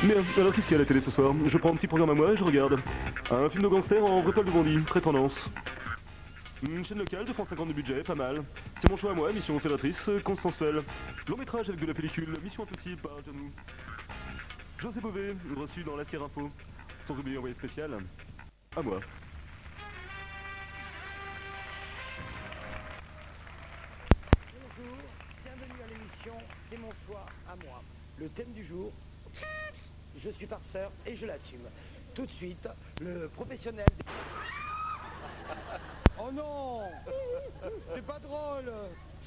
Mais alors qu'est-ce qu'il y a à la télé ce soir? Je prends un petit programme à moi et je regarde. Un film de gangster en vrai Paul de Bondy, très tendance. Une chaîne locale de France 50 de budget, pas mal. C'est mon choix à moi, mission fédératrice, consensuelle. Long métrage avec de la pellicule, mission impossible par Janou. José Bové, reçu dans l'Asker Info. Son rubrique envoyé spécial, à moi. Bonjour, bienvenue à l'émission C'est mon choix à moi. Le thème du jour, je suis farceur et je l'assume. Tout de suite, le professionnel... Oh non! C'est pas drôle!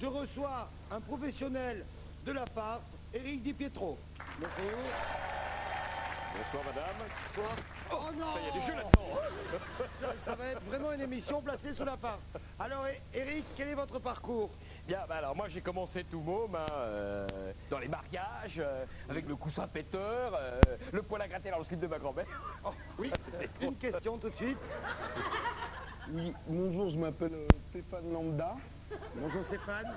Je reçois un professionnel de la farce, Éric Di Pietro. Bonjour. Bonsoir madame. Bonsoir. Oh non! Il y a des jeux là-dedans. Ça va être vraiment une émission placée sous la farce. Alors Éric, quel est votre parcours? Bien, bah alors moi j'ai commencé tout môme, dans les mariages, avec le coussin péteur, le poil à gratter dans le slip de ma grand-mère. Oh, oui, une question tout de suite. Oui, bonjour, je m'appelle Stéphane Lambda. Bonjour Stéphane.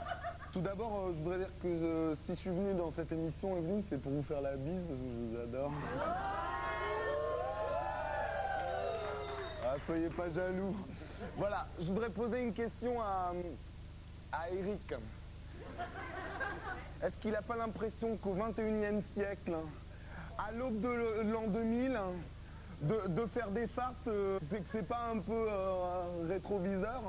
Tout d'abord, je voudrais dire que si je suis venu dans cette émission, Evelyne, c'est pour vous faire la bise, parce que je vous adore. Ah, soyez pas jaloux. Voilà, je voudrais poser une question à Eric. Est-ce qu'il n'a pas l'impression qu'au 21e siècle, à l'aube de l'an 2000, de faire des farces, c'est que c'est pas un peu rétroviseur?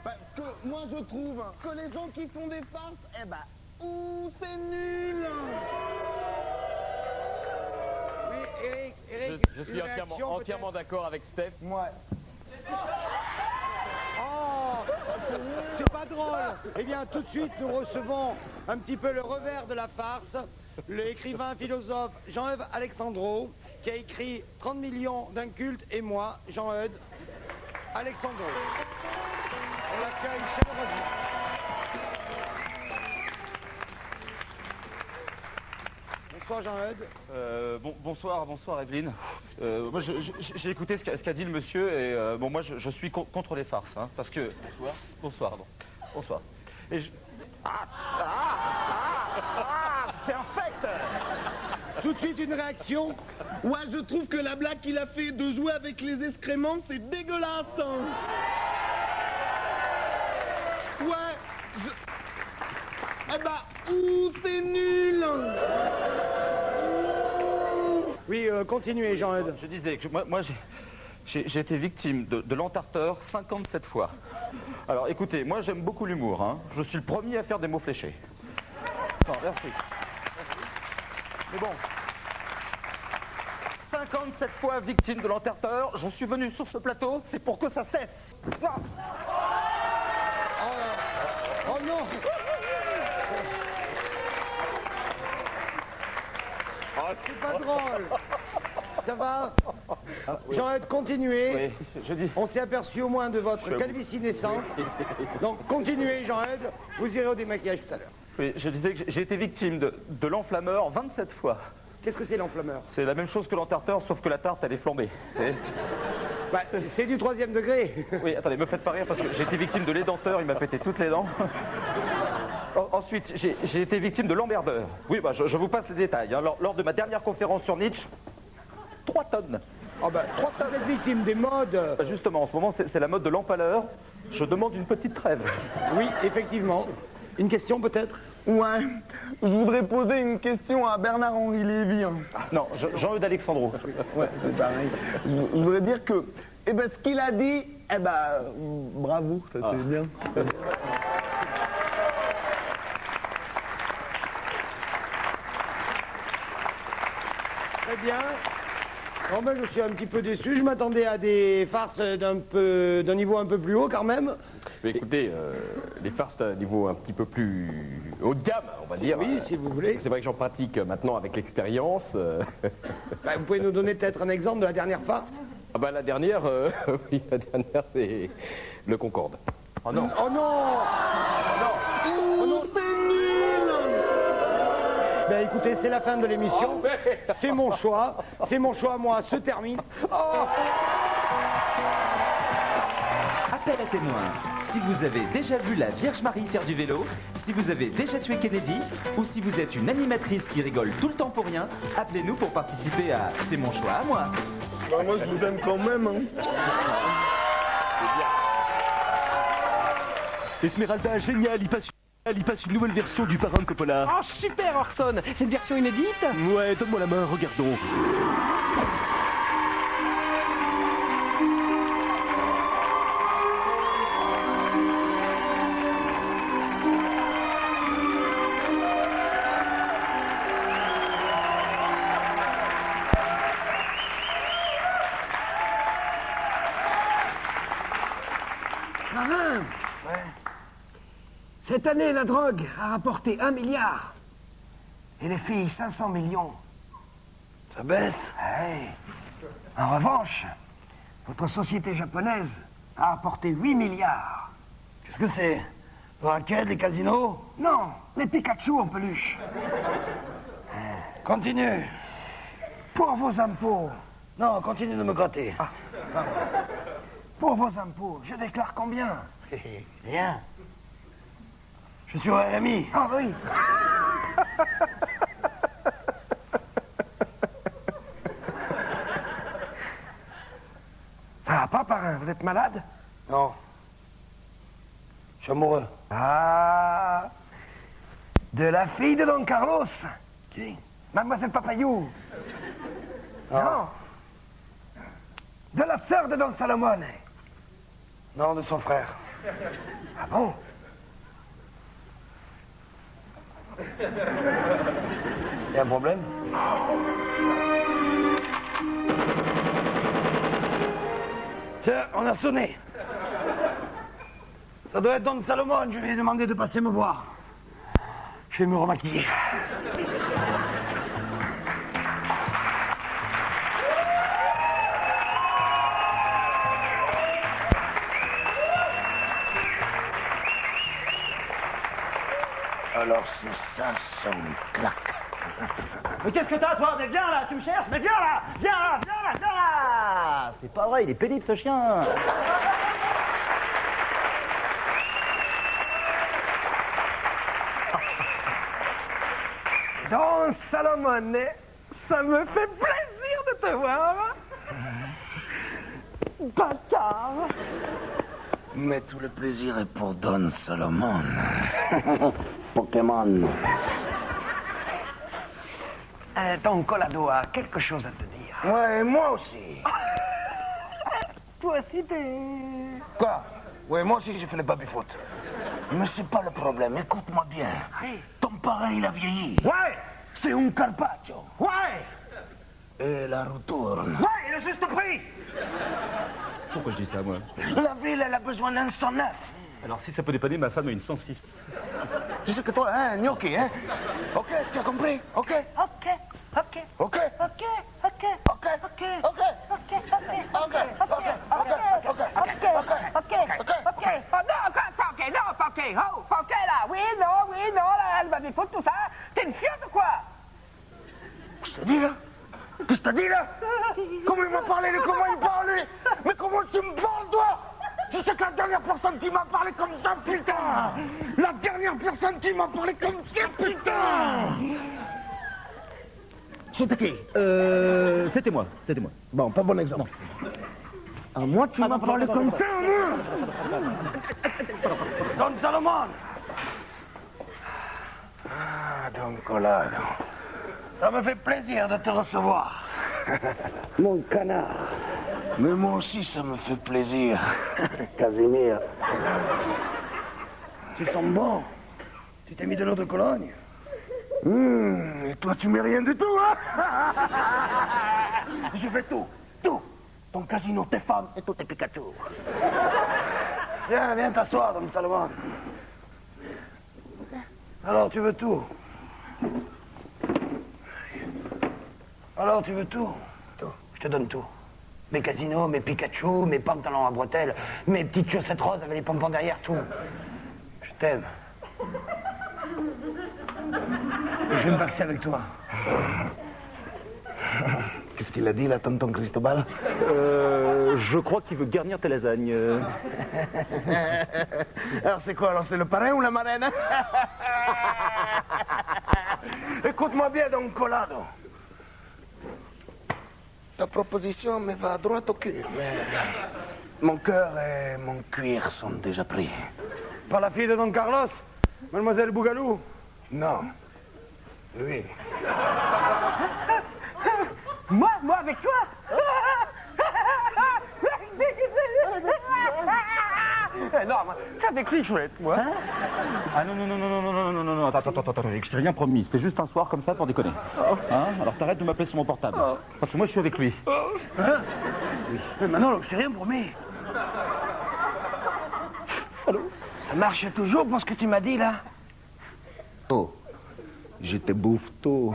Parce que moi je trouve que les gens qui font des farces, eh ben, ouh, c'est nul! Oui, Eric, Je suis une réaction, entièrement d'accord avec Steph. Ouais. Oh, c'est pas drôle. Eh bien, tout de suite, nous recevons un petit peu le revers de la farce. L'écrivain philosophe Jean-Eudes Alexandro, qui a écrit 30 millions d'un culte, et moi, Jean-Eudes Alexandro. On l'accueille chaleureusement. Bonsoir Jean-Eudes. Bonsoir Evelyne. Moi j'ai écouté ce qu'a dit le monsieur et bon moi je suis contre les farces hein, parce que bonsoir. Et c'est un fait. Tout de suite une réaction. Ouais, je trouve que la blague qu'il a fait de jouer avec les excréments, c'est dégueulasse. Hein. Ouais. Eh ben, ouh, c'est nul. Oui, continuez Jean-Eudes. Je disais que moi j'ai été victime de l'entarteur 57 fois. Alors écoutez, moi j'aime beaucoup l'humour, hein. Je suis le premier à faire des mots fléchés. Non, merci. Mais bon, 57 fois victime de l'entarteur, je suis venu sur ce plateau, c'est pour que ça cesse. Oh non. C'est pas drôle. Ça va? Jean-Eudes, continuez. Oui, je dis. On s'est aperçu au moins de votre calvitie naissante. Donc continuez Jean-Eudes, vous irez au démaquillage tout à l'heure. Oui, je disais que j'ai été victime de l'enflammeur 27 fois. Qu'est-ce que c'est l'enflammeur? C'est la même chose que l'entarteur, sauf que la tarte elle est flambée. Bah, c'est du 3e degré. Oui, attendez, me faites pas rire parce que j'ai été victime de l'édenteur, il m'a pété toutes les dents. Ensuite, j'ai été victime de l'emmerdeur. Oui, bah, je vous passe les détails. Hein. Lors de ma dernière conférence sur Nietzsche, 3 tonnes. Ah bah, 3 tonnes. Vous êtes victime des modes. Bah, justement, en ce moment, c'est la mode de l'empaleur. Je demande une petite trêve. Oui, effectivement. Une question peut-être? Ouais, je voudrais poser une question à Bernard-Henri Lévy. Hein. Non, Jean-Eudes Alexandro. Ouais, c'est pareil. Je voudrais dire que, eh ben, ce qu'il a dit, eh ben, bravo, ça c'est bien. Très bien. Bon ben, je suis un petit peu déçu. Je m'attendais à des farces d'un niveau un peu plus haut quand même. Mais écoutez, les farces d'un niveau un petit peu plus haut de gamme, on va dire. Oui, si vous voulez. C'est vrai que j'en pratique maintenant avec l'expérience. Bah, vous pouvez nous donner peut-être un exemple de la dernière farce? Ah bah la dernière, oui, la dernière c'est le Concorde. Oh non. Oh non! Oh non, c'est nul! Ben écoutez, c'est la fin de l'émission. C'est mon choix. C'est mon choix, moi, se termine. Oh! Appel à témoins. Si vous avez déjà vu la Vierge Marie faire du vélo, si vous avez déjà tué Kennedy, ou si vous êtes une animatrice qui rigole tout le temps pour rien, appelez-nous pour participer à C'est mon choix à moi. Bah, moi, je vous donne quand même, hein. Esmeralda, génial, il passe une nouvelle version du parrain de Coppola. Oh, super, Orson. C'est une version inédite? Ouais, donne-moi la main, regardons. Parrain. Cette année, la drogue a rapporté 1 milliard. Et les filles, 500 millions. Ça baisse. Hey. En revanche, votre société japonaise a rapporté 8 milliards. Qu'est-ce que c'est? Le racket, les casinos? Non, les Pikachu en peluche. Continue. Pour vos impôts. Non, continue de me gratter. Ah, pardon. Pour vos impôts, je déclare combien? Rien. Je suis au RMI. Ah oui. Ça va pas, parrain? Vous êtes malade? Non. Je suis amoureux. Ah. De la fille de Don Carlos. Qui? Mademoiselle Papayou. Non. Non. De la sœur de Don Salomon. Non, de son frère. Ah bon? Y a un problème? Tiens, on a sonné. Ça doit être Don Salomon, je lui ai demandé de passer me voir. Je vais me remaquiller. Alors c'est ça son claque. Mais qu'est-ce que t'as, toi? Mais viens là, tu me cherches? Mais viens là! Viens là! Viens là! Viens là! C'est pas vrai, il est pénible ce chien. Don Salomon, ça me fait plaisir de te voir. Bâtard. Mais tout le plaisir est pour Don Salomon. Pokémon. Don Colado a quelque chose à te dire. Ouais, moi aussi. Toi aussi, t'es... Quoi? Ouais, moi aussi j'ai fait le baby-foot. Mais c'est pas le problème, écoute-moi bien. Oui. Ton parrain, il a vieilli. Ouais! C'est un carpaccio. Ouais! Et la retourne. Ouais, le juste prix! Pourquoi je dis ça, moi? La ville, elle a besoin d'un 109. Alors, si ça peut dépanner, ma femme a une 106. Tu sais que toi, hein, gnocchi, hein? Ok, tu as compris? Ok? Ok, ok, Ok? ok, ok, Ok? ok, Ok? ok, ok, ok. Oh non, pas ok, non, pas ok. Oh, pas ok là. Oui, non, là, le baby-foot, tout ça. T'es une fiotte ou quoi? Qu'est-ce que t'as dit là? Qu'est-ce que t'as dit là? Comment il m'a parlé, comment il parlait? Mais comment tu me parles, toi? Tu sais que la dernière personne qui m'a parlé comme ça, putain! La dernière personne qui m'a parlé comme ça, putain! C'était qui? C'était moi. Bon, pas bon exemple. À moi, tu m'as parlé comme ça, moi! Don Salomon! Ah, Don Colado. Ça me fait plaisir de te recevoir. Mon canard. Mais moi aussi, ça me fait plaisir. Casimir. Tu sens bon. Tu t'es mis de l'eau de Cologne. Et toi, tu mets rien du tout, hein? Je vais tout. Ton casino, tes femmes et tous tes Pikachu. Viens t'asseoir, Don Salomon. Alors, tu veux tout? Alors, tu veux tout? Tout. Je te donne tout. Mes casinos, mes Pikachu, mes pantalons à bretelles, mes petites chaussettes roses avec les pompons derrière, tout. Je t'aime. Et je vais me paxer avec toi. Qu'est-ce qu'il a dit, là, tonton Cristobal? Je crois qu'il veut garnir tes lasagnes. Alors c'est quoi? Alors c'est le parrain ou la marraine? Écoute-moi bien, Don Colado. Ta proposition me va droit au cul, mais mon cœur et mon cuir sont déjà pris. Par la fille de Don Carlos, Mademoiselle Bougalou? Non. Oui. Moi avec toi? Non, c'est avec lui, chouette, moi. Ah non, attends, je t'ai rien promis. C'était juste un soir comme ça pour déconner. Hein? Alors t'arrêtes de m'appeler sur mon portable. Parce que moi je suis avec lui. Hein? Oui. Mais Manolo, je t'ai rien promis. Salaud. Ça marche toujours pour ce que tu m'as dit, là? Oh, je te bouffe tôt.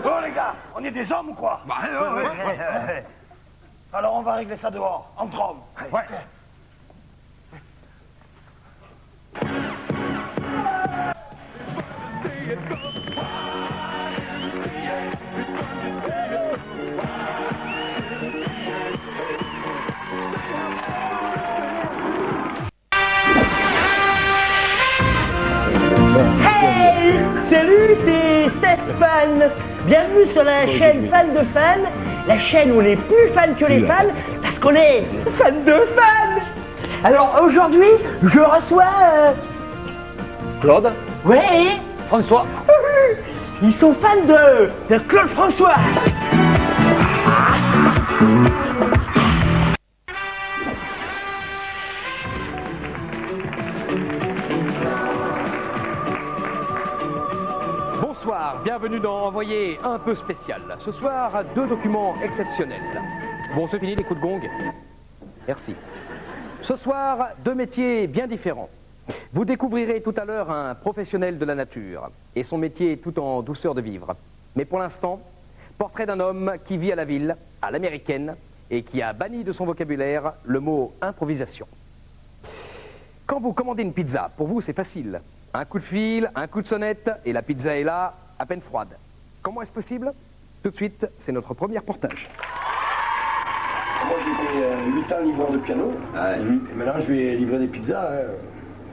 Oh, les gars, on est des hommes ou quoi? Bah, ouais. Alors on va régler ça dehors, entre hommes. Ouais. Hey! Salut, c'est Stéphane. Bienvenue sur la chaîne Fan de Fans, la chaîne où on est plus fan que les fans, parce qu'on est fan de fans. Alors aujourd'hui, je reçois... Claude? Ouais. François? Ils sont fans de Claude François. Bonsoir, bienvenue dans Envoyé un peu spécial. Ce soir, 2 documents exceptionnels. Bon, c'est fini les coups de gong. Merci. Ce soir, 2 métiers bien différents. Vous découvrirez tout à l'heure un professionnel de la nature et son métier tout en douceur de vivre. Mais pour l'instant, portrait d'un homme qui vit à la ville, à l'américaine, et qui a banni de son vocabulaire le mot improvisation. Quand vous commandez une pizza, pour vous c'est facile. Un coup de fil, un coup de sonnette, et la pizza est là, à peine froide. Comment est-ce possible? Tout de suite, c'est notre premier reportage. Moi j'ai été 8 ans livreur de piano, et maintenant je vais livrer des pizzas, hein.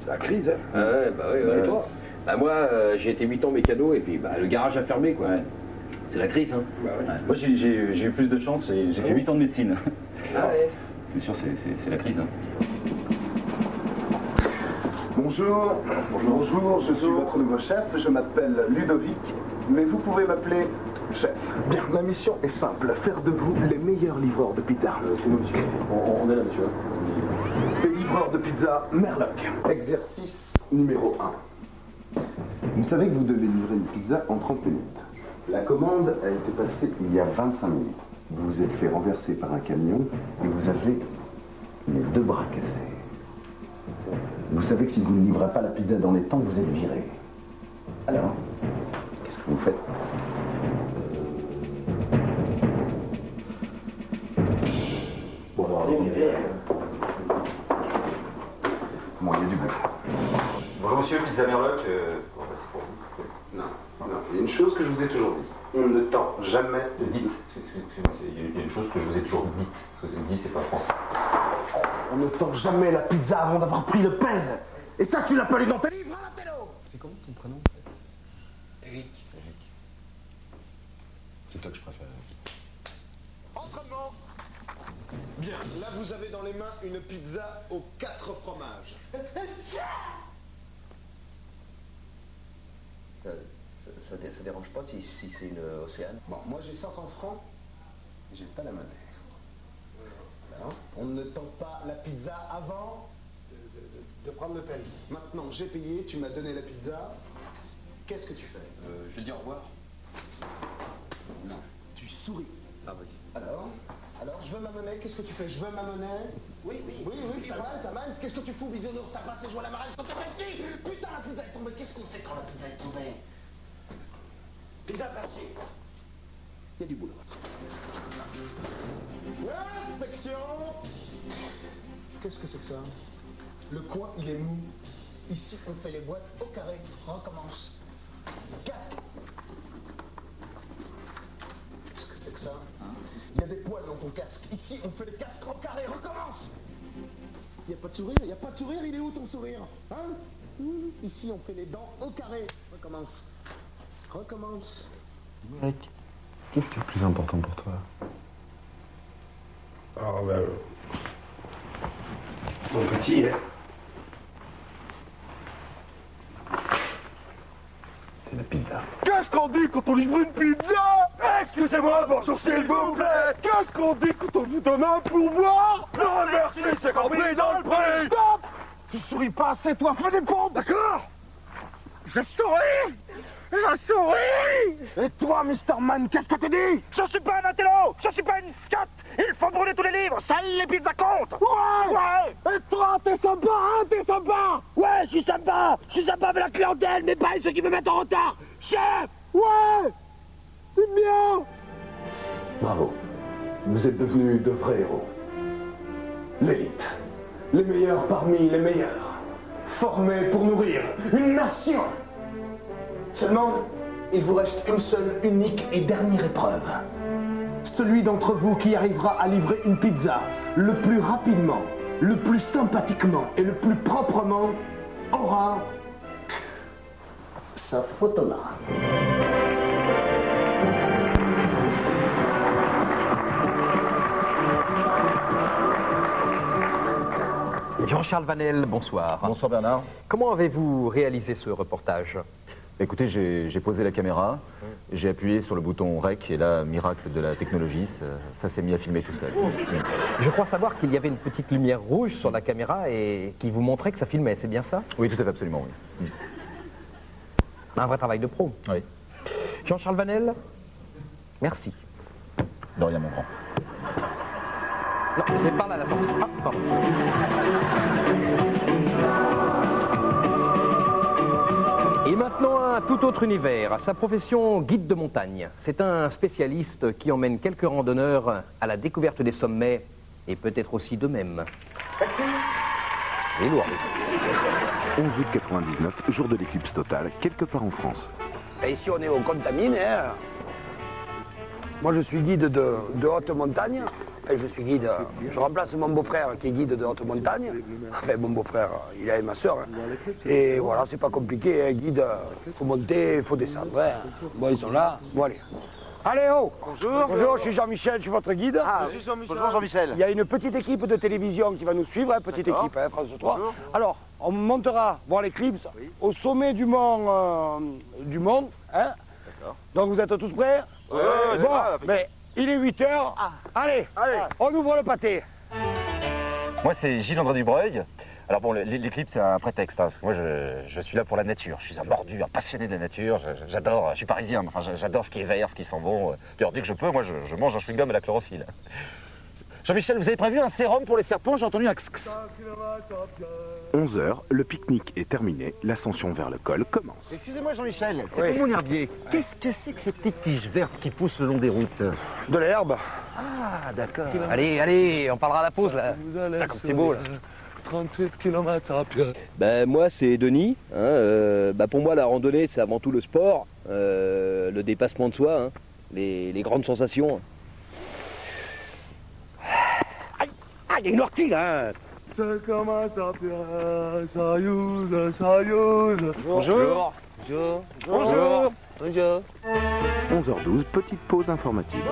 C'est la crise, hein. Ah ouais, bah oui, ouais. Et toi? Bah moi, j'ai été 8 ans mécano et puis bah, le garage a fermé, quoi. Ouais. C'est la crise, hein. Bah ouais. Moi j'ai eu plus de chance, j'ai fait 8 ans de médecine. Ah ouais. C'est sûr, c'est la crise. Hein. Bonjour, je suis votre nouveau chef, je m'appelle Ludovic, mais vous pouvez m'appeler chef. Bien, ma mission est simple, faire de vous les meilleurs livreurs de pizza. C'est nous, monsieur. On est là, monsieur. Des livreurs de pizza Merloc. Exercice numéro 1. Vous savez que vous devez livrer une pizza en 30 minutes. La commande a été passée il y a 25 minutes. Vous vous êtes fait renverser par un camion et vous avez les 2 bras cassés. Vous savez que si vous ne livrez pas la pizza dans les temps, vous êtes viré. Alors, qu'est-ce que vous faites? Bon, alors, il y a du boulot. Bonjour monsieur, pizza Merloc. C'est pour vous. Non, il y a une chose que je vous ai toujours dit. On ne tend jamais de Dites. Excusez-moi, il y a une chose que je vous ai toujours dite. Ce que vous avez dit, c'est pas français. On ne tord jamais la pizza avant d'avoir pris le pèse. Et ça, tu l'as pas lu dans tes livres, hein, Tello? C'est comment ton prénom en fait? Eric. C'est toi que je préfère. Entraînement. Bien, là vous avez dans les mains une pizza aux 4 fromages. Ça dérange pas si c'est une Océane? Bon, moi j'ai 500 francs et j'ai pas la monnaie. Alors, on ne tend pas la pizza avant de prendre le paye. Maintenant, j'ai payé, tu m'as donné la pizza. Qu'est-ce que tu fais? Je dis au revoir. Non, tu souris. Ah oui. Alors, je veux ma monnaie, qu'est-ce que tu fais? Je veux ma monnaie. Oui, ça manque. Qu'est-ce que tu fous, bisounours? T'as passé jouer à la marelle quand t'étais petit. Putain, la pizza est tombée. Qu'est-ce qu'on fait quand la pizza est tombée? Pizza papier. Il y a du boulot. Inspection. Qu'est-ce que c'est que ça? Le coin, il est mou. Ici, on fait les boîtes au carré. Recommence. Casque. Qu'est-ce que c'est que ça? Il y a des poils dans ton casque. Ici, on fait les casques en carré. Recommence. Il n'y a pas de sourire. Il n'y a pas de sourire. Il est où ton sourire? Hein? Ici, on fait les dents au carré. Recommence. Recommence. Mec, qu'est-ce qui est le plus important pour toi? Oh, ben... Mon petit, c'est la pizza. Qu'est-ce qu'on dit quand on livre une pizza? Excusez-moi, bonjour s'il vous plaît. Qu'est-ce qu'on dit quand on vous donne un pourboire? Non merci, c'est compris dans le prix. Stop! Tu souris pas assez, toi, fais des pompes, d'accord? Je souris! Je souris! Et toi, Mr. Man, qu'est-ce que tu dis? Je suis pas un intello! Je suis pas une fiotte! Il faut brûler tous les livres! Seules les pizzas comptent! Ouais! Et toi, t'es sympa, hein? T'es sympa! Ouais, je suis sympa! Je suis sympa avec la clientèle, mais pas avec ceux qui me mettent en retard! Chef! Ouais! C'est bien! Bravo. Vous êtes devenus de vrais héros. L'élite. Les meilleurs parmi les meilleurs. Formés pour nourrir une nation. Seulement, il vous reste une seule, unique et dernière épreuve. Celui d'entre vous qui arrivera à livrer une pizza le plus rapidement, le plus sympathiquement et le plus proprement aura sa photo là. Jean-Charles Vanel, bonsoir. Bonsoir Bernard. Comment avez-vous réalisé ce reportage? Écoutez, j'ai posé la caméra, j'ai appuyé sur le bouton REC et là, miracle de la technologie, ça s'est mis à filmer tout seul. Je crois savoir qu'il y avait une petite lumière rouge sur la caméra et qui vous montrait que ça filmait, c'est bien ça? Oui, tout à fait, absolument, oui. Un vrai travail de pro. Oui. Jean-Charles Vanel, merci. De rien, mon grand. Non, c'est par là la sortie. Ah, pardon. Et maintenant, un tout autre univers. Sa profession, guide de montagne. C'est un spécialiste qui emmène quelques randonneurs à la découverte des sommets et peut-être aussi d'eux-mêmes. Taxi. Et lourd. 11 août 99, jour de l'éclipse totale, quelque part en France. Et ici, on est au Contamine. Hein. Moi, je suis guide de haute montagne. Et je suis guide. Je remplace mon beau-frère qui est guide de haute montagne. Enfin, mon beau-frère, il a ma soeur. Hein. Et voilà, c'est pas compliqué. Hein. Guide, il faut monter, il faut descendre. Hein. Bon, ils sont là. Bon, allez. Allez, oh! Bonjour. Bonjour, je suis Jean-Michel, je suis votre guide. Ah, bonjour Jean-Michel. Il y a une petite équipe de télévision qui va nous suivre, hein, petite équipe, hein, France 3. Bonjour. Alors, on montera voir l'éclipse au sommet du mont. Hein. D'accord. Donc vous êtes tous prêts? Oui, bon, mais il est 8 h. Ah. Allez, on ouvre le pâté. Moi, c'est Gilles-André Dubreuil. Alors bon, l'éclipse, c'est un prétexte. Hein. Moi, je suis là pour la nature. Je suis un mordu, un passionné de la nature. J'adore, je suis parisien, enfin, j'adore ce qui est vert, ce qui sent bon. D'ailleurs, dès que je peux, moi, je mange un chewing-gum à la chlorophylle. Jean-Michel, vous avez prévu un sérum pour les serpents? J'ai entendu un x-x. 11 h, le pique-nique est terminé, l'ascension vers le col commence. Excusez-moi Jean-Michel, c'est pour mon herbier. Qu'est-ce que c'est que ces petites tiges vertes qui poussent le long des routes? De l'herbe. Ah, d'accord. Allez, on parlera à la pause là. Ah, comme c'est beau là. 38 km à pied. Ben, moi, c'est Denis. Hein, pour moi, la randonnée, c'est avant tout le sport, le dépassement de soi, hein, les grandes sensations. Aïe, il y a une ortie là. Ça commence à pied, ça use. Bonjour. Bonjour. 11h12, petite pause informative.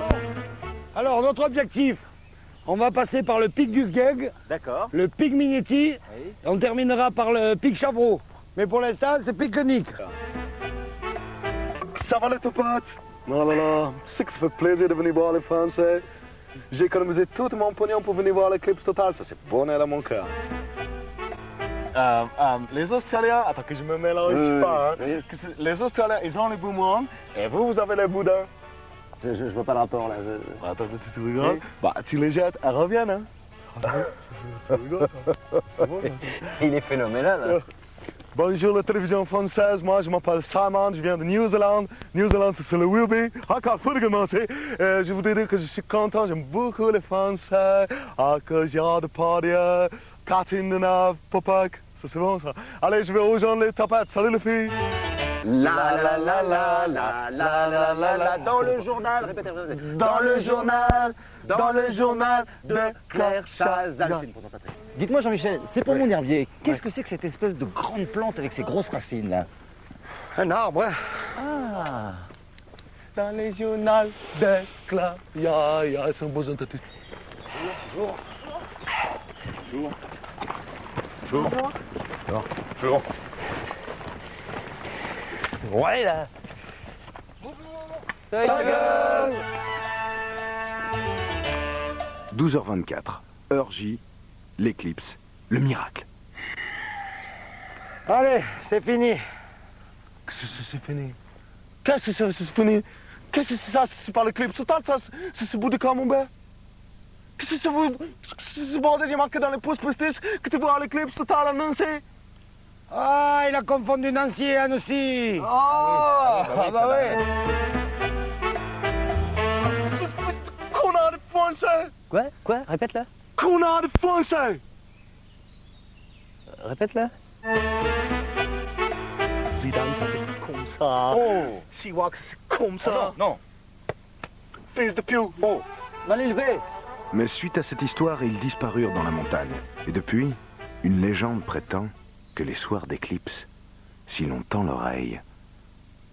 Alors, notre objectif, on va passer par le pic du Sgeg, le pic Mignetti, et on terminera par le pic Chavreau. Mais pour l'instant, c'est pique-nique. Ça va les topates? Non, tu sais que ça fait plaisir de venir voir les Français. J'ai économisé tout mon pognon pour venir voir l'éclipse totale, ça c'est bonheur à mon cœur. Les Australiens, attends que je me mélange pas, hein. Les Australiens, ils ont les boomerangs et vous avez les boudins. Je vois pas le rapport là. Attends, si tu rigoles, tu les jettes, elles reviennent, hein. C'est rigolo ça. C'est bon, il est phénoménal. Hein. Bonjour la télévision française, moi je m'appelle Simon, je viens de Nouvelle-Zélande. Nouvelle-Zélande c'est le Wilby. Encore faut commencer. Je voudrais dire que je suis content, j'aime beaucoup les Français. À cause il y a de parties, Catherine de Nave, Popac, ça c'est bon ça. Allez, je vais rejoindre les tapettes, salut les filles. La la la la la la la la la. Dans le journal, répétez, dans le journal de Claire Chazal. Dites-moi Jean-Michel, c'est pour mon herbier, qu'est-ce que c'est que cette espèce de grande plante avec ses grosses racines là? Un arbre, hein. Ah. Dans les journaux de Claire, c'est un beau synthèse. Bonjour. Bonjour. Bonjour. Bonjour. Ouais là. Ta gueule 12h24, heure J, l'éclipse, le miracle. Allez, c'est fini. C'est fini. Qu'est-ce que c'est fini? Qu'est-ce que c'est ça? C'est pas l'éclipse totale, ça? C'est ce bout de camembert? Qu'est-ce que c'est ce bordel qui marqué dans les pouces postis que tu vois à l'éclipse totale à Nancy? Ah, il a confondu Nancy et Annecy. Oh, ah bah ouais. Connard de français. Quoi? Répète-la. Connard de français. Répète-la. Zidane, ça c'est comme ça. Oh. Chirac, c'est comme ça. Oh, non. Fils de piou. Oh. Mal élevé. Mais suite à cette histoire, ils disparurent dans la montagne. Et depuis, une légende prétend que les soirs d'éclipse, si l'on tend l'oreille,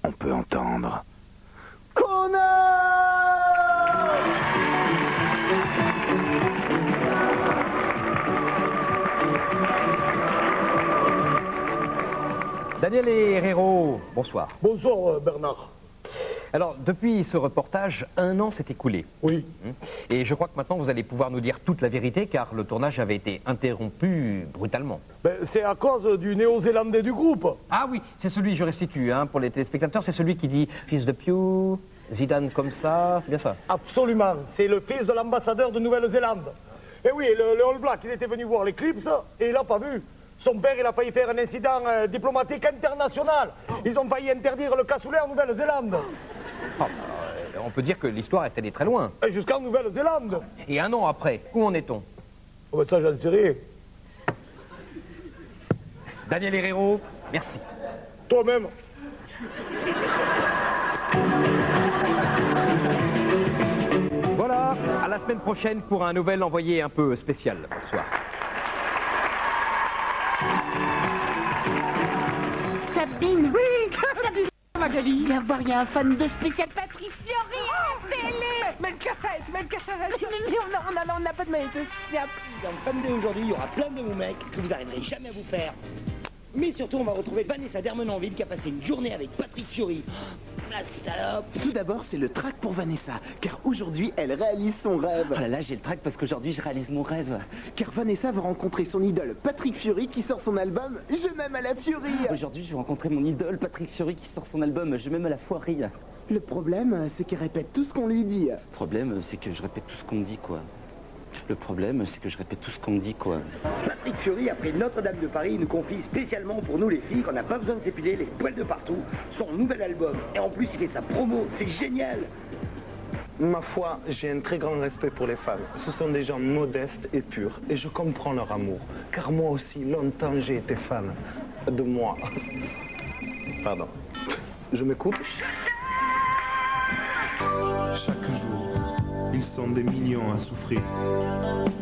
on peut entendre... Daniel et Herrero, bonsoir. Bonsoir Bernard. Alors, depuis ce reportage, 1 an s'est écoulé. Oui. Et je crois que maintenant vous allez pouvoir nous dire toute la vérité, car le tournage avait été interrompu brutalement. Ben, c'est à cause du néo-zélandais du groupe. Ah oui, c'est celui, je restitue, hein, pour les téléspectateurs, c'est celui qui dit « Fils de Pew, Zidane comme ça », c'est bien ça? Absolument, c'est le fils de l'ambassadeur de Nouvelle-Zélande. Et oui, le All Black, il était venu voir l'éclipse et il n'a pas vu. Son père, il a failli faire un incident diplomatique international. Ils ont failli interdire le cassoulet en Nouvelle-Zélande. Oh, on peut dire que l'histoire est allée très loin. Jusqu'en Nouvelle-Zélande. Et 1 an après, où en est-on? Oh, ben ça, j'en sais rien. Daniel Herrero, merci. Toi-même. Voilà, à la semaine prochaine pour un nouvel envoyé un peu spécial. Bonsoir. Sabine. Oui, Magali. Viens voir, il y a un fan de spécial Patrick Fiori à la télé. Mais une cassette. Mais on n'a pas de manette. Dans le Fan Day aujourd'hui, il y aura plein de mots mecs que vous n'arriverez jamais à vous faire. Mais surtout, on va retrouver Vanessa d'Ermenonville qui a passé une journée avec Patrick Fiori. La salope. Tout d'abord, c'est le track pour Vanessa, car aujourd'hui, elle réalise son rêve. Oh là là, j'ai le track parce qu'aujourd'hui, je réalise mon rêve. Car Vanessa va rencontrer son idole, Patrick Fiori, qui sort son album « Je m'aime à la Fiori ». Aujourd'hui, je vais rencontrer mon idole, Patrick Fiori, qui sort son album « Je m'aime à la Foirie ». Le problème, c'est qu'il répète tout ce qu'on lui dit. Le problème, c'est que je répète tout ce qu'on me dit, quoi. Le problème, c'est que je répète tout ce qu'on me dit, quoi. Patrick Fiori, après Notre-Dame de Paris, nous confie spécialement pour nous les filles qu'on n'a pas besoin de s'épiler les poils de partout son nouvel album. Et en plus, il fait sa promo, c'est génial. Ma foi, j'ai un très grand respect pour les femmes. Ce sont des gens modestes et purs. Et je comprends leur amour. Car moi aussi, longtemps, j'ai été fan de moi. Pardon. Je m'écoute. Chaque jour, ils sont des millions à souffrir.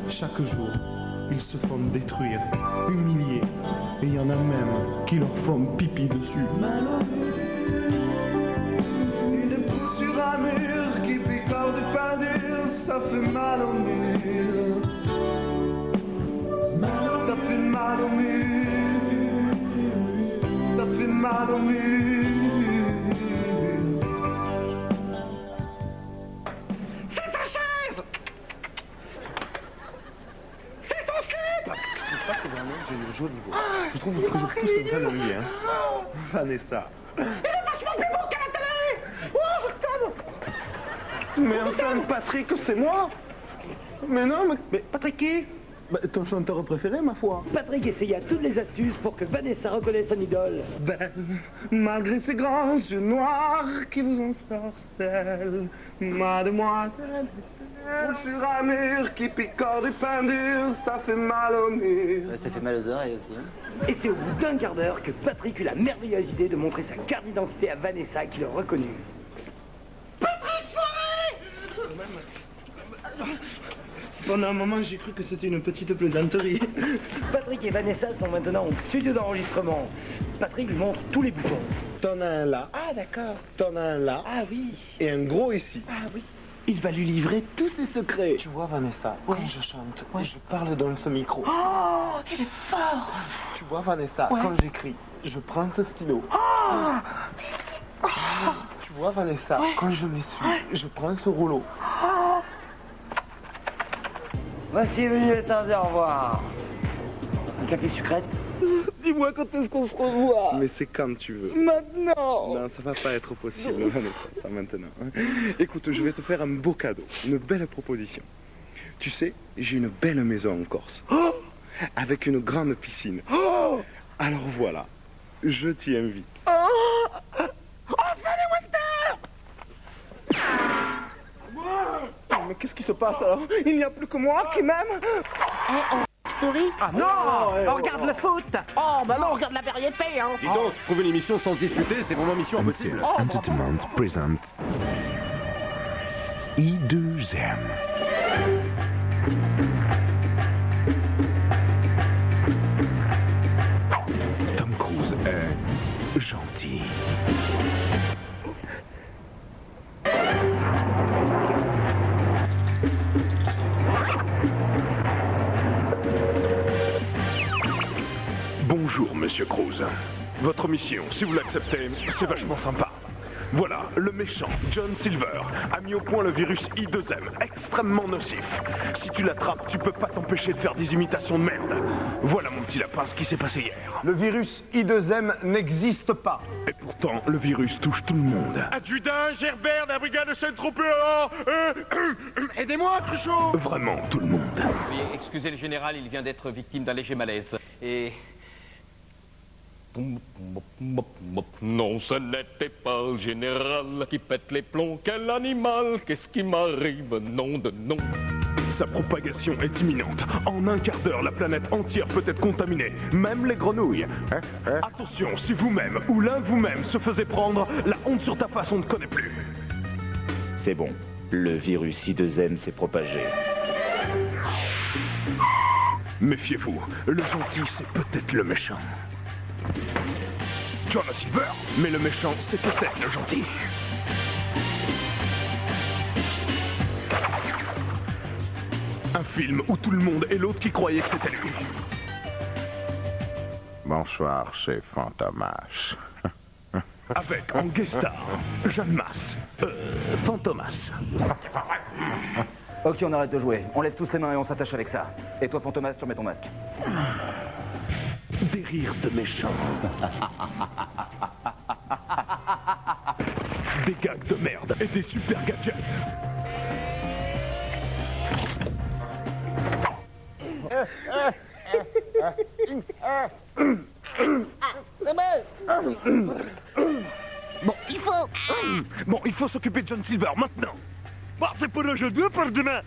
Chaque jour, ils se font détruire, humilier. Et il y en a même qui leur font pipi dessus. Une pousse sur un mur qui picore de pain dur, ça fait mal au mur. Ça fait mal au mur. Ça fait mal au mur. C'est sa chaise. C'est son slip. Je trouve pas que vraiment j'ai le joli niveau. Je trouve que je pousse vraiment bien. Vanessa. Il est vachement plus beau qu'à la télé. Oh, je t'aime. Mais enfin, Patrick, c'est moi. Mais non, mais Patrick qui? Ton chanteur préféré, ma foi. Patrick essaya toutes les astuces pour que Vanessa reconnaisse son idole. Ben, malgré ces grands yeux noirs qui vous ensorcellent, mademoiselle. Roule sur un mur qui picore du pain dur, ça fait mal au mur. Ouais, ça fait mal aux oreilles aussi. Hein. Et c'est au bout d'un quart d'heure que Patrick eut la merveilleuse idée de montrer sa carte d'identité à Vanessa qui le reconnut. Patrick Fiori! Pendant un moment, j'ai cru que c'était une petite plaisanterie. Patrick et Vanessa sont maintenant au studio d'enregistrement. Patrick lui montre tous les boutons. T'en as un là. Ah, d'accord. T'en as un là. Ah oui. Et un gros ici. Ah oui. Il va lui livrer tous ses secrets. Tu vois, Vanessa, quand je chante, je parle dans ce micro. Oh, il est fort. Tu vois, Vanessa, quand j'écris, je prends ce stylo. Tu vois, Vanessa, quand je m'essuie, je prends ce rouleau. Voici venu le temps de revoir. Un café sucrète? Dis-moi quand est-ce qu'on se revoit. Mais c'est quand tu veux. Maintenant. Non, ça va pas être possible, Vanessa, ça maintenant. Écoute, je vais te faire un beau cadeau, une belle proposition. Tu sais, j'ai une belle maison en Corse. Avec une grande piscine. Alors voilà, je t'y invite. Mais qu'est-ce qui se passe alors? Il n'y a plus que moi qui m'aime. Story? Ah non, on regarde le foot. Oh, bah non, on regarde la variété, hein. Dis donc, trouver une émission sans se disputer, c'est vraiment mission impossible. Entertainment présente I2M. Tom Cruise est gentil. Bonjour, Monsieur Cruise. Votre mission, si vous l'acceptez, c'est vachement sympa. Voilà, le méchant, John Silver, a mis au point le virus I2M, extrêmement nocif. Si tu l'attrapes, tu peux pas t'empêcher de faire des imitations de merde. Voilà, mon petit lapin, ce qui s'est passé hier. Le virus I2M n'existe pas. Et pourtant, le virus touche tout le monde. Adjudant Gerbert de la brigade de Saint-Tropez, aidez-moi, Cruchot. Vraiment, tout le monde. Oui, excusez le général, il vient d'être victime d'un léger malaise. Et... Non, ce n'était pas le général qui pète les plombs. Quel animal, qu'est-ce qui m'arrive? Nom de nom. Sa propagation est imminente. En un quart d'heure, la planète entière peut être contaminée, même les grenouilles. Attention, si vous-même ou l'un de vous-même se faisait prendre, la honte sur ta face, on ne connaît plus. C'est bon, le virus I2M s'est propagé. Méfiez-vous, le gentil, c'est peut-être le méchant. John Silver, mais le méchant, c'est peut-être le gentil. Un film où tout le monde est l'autre qui croyait que c'était lui. Bonsoir, c'est Fantomas. Avec en guest star, Jeanne Masse, Fantomas. Ok, on arrête de jouer. On lève tous les mains et on s'attache avec ça. Et toi, Fantomas, tu remets ton masque. Des rires de méchants. Des gags de merde et des super gadgets. Bon, il faut s'occuper de John Silver maintenant. Bah, c'est pour aujourd'hui ou pour demain?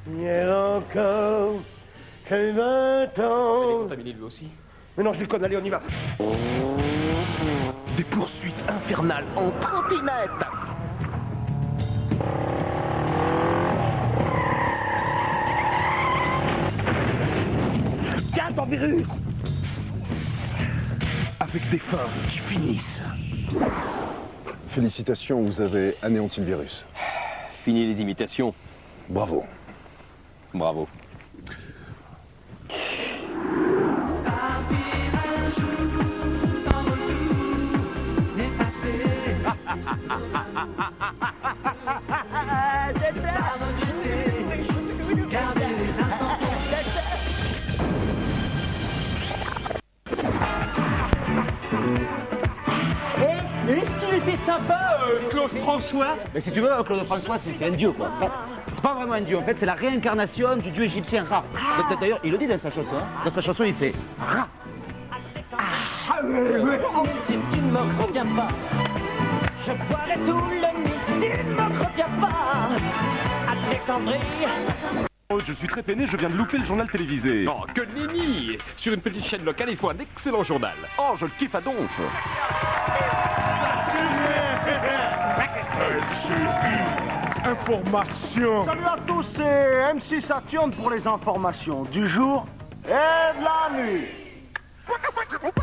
Hier encore, j'ai 20 ans. Il est contaminé lui aussi. Mais non, je déconne, allez, on y va. Des poursuites infernales en trottinette. Tiens, ton virus. Avec des fins qui finissent. Félicitations, vous avez anéanti le virus. Fini les imitations. Bravo. Bravo. Est-ce qu'il était sympa, Claude François? Mais si tu veux, Claude François, c'est un dieu, quoi. Enfin, c'est pas vraiment un dieu, en fait, c'est la réincarnation du dieu égyptien Ra. D'ailleurs, il le dit dans sa chanson. Hein. Dans sa chanson, il fait Ra. Si tu ne me retiens pas, je boirai tout le nid. Si tu ne me retiens pas, Alexandrie. Oh, je suis très peiné, je viens de louper le journal télévisé. Oh, que nenni! Sur une petite chaîne locale, il faut un excellent journal. Oh, je le kiffe à donf. Information. Salut à tous, c'est MC Saturne pour les informations du jour et de la nuit.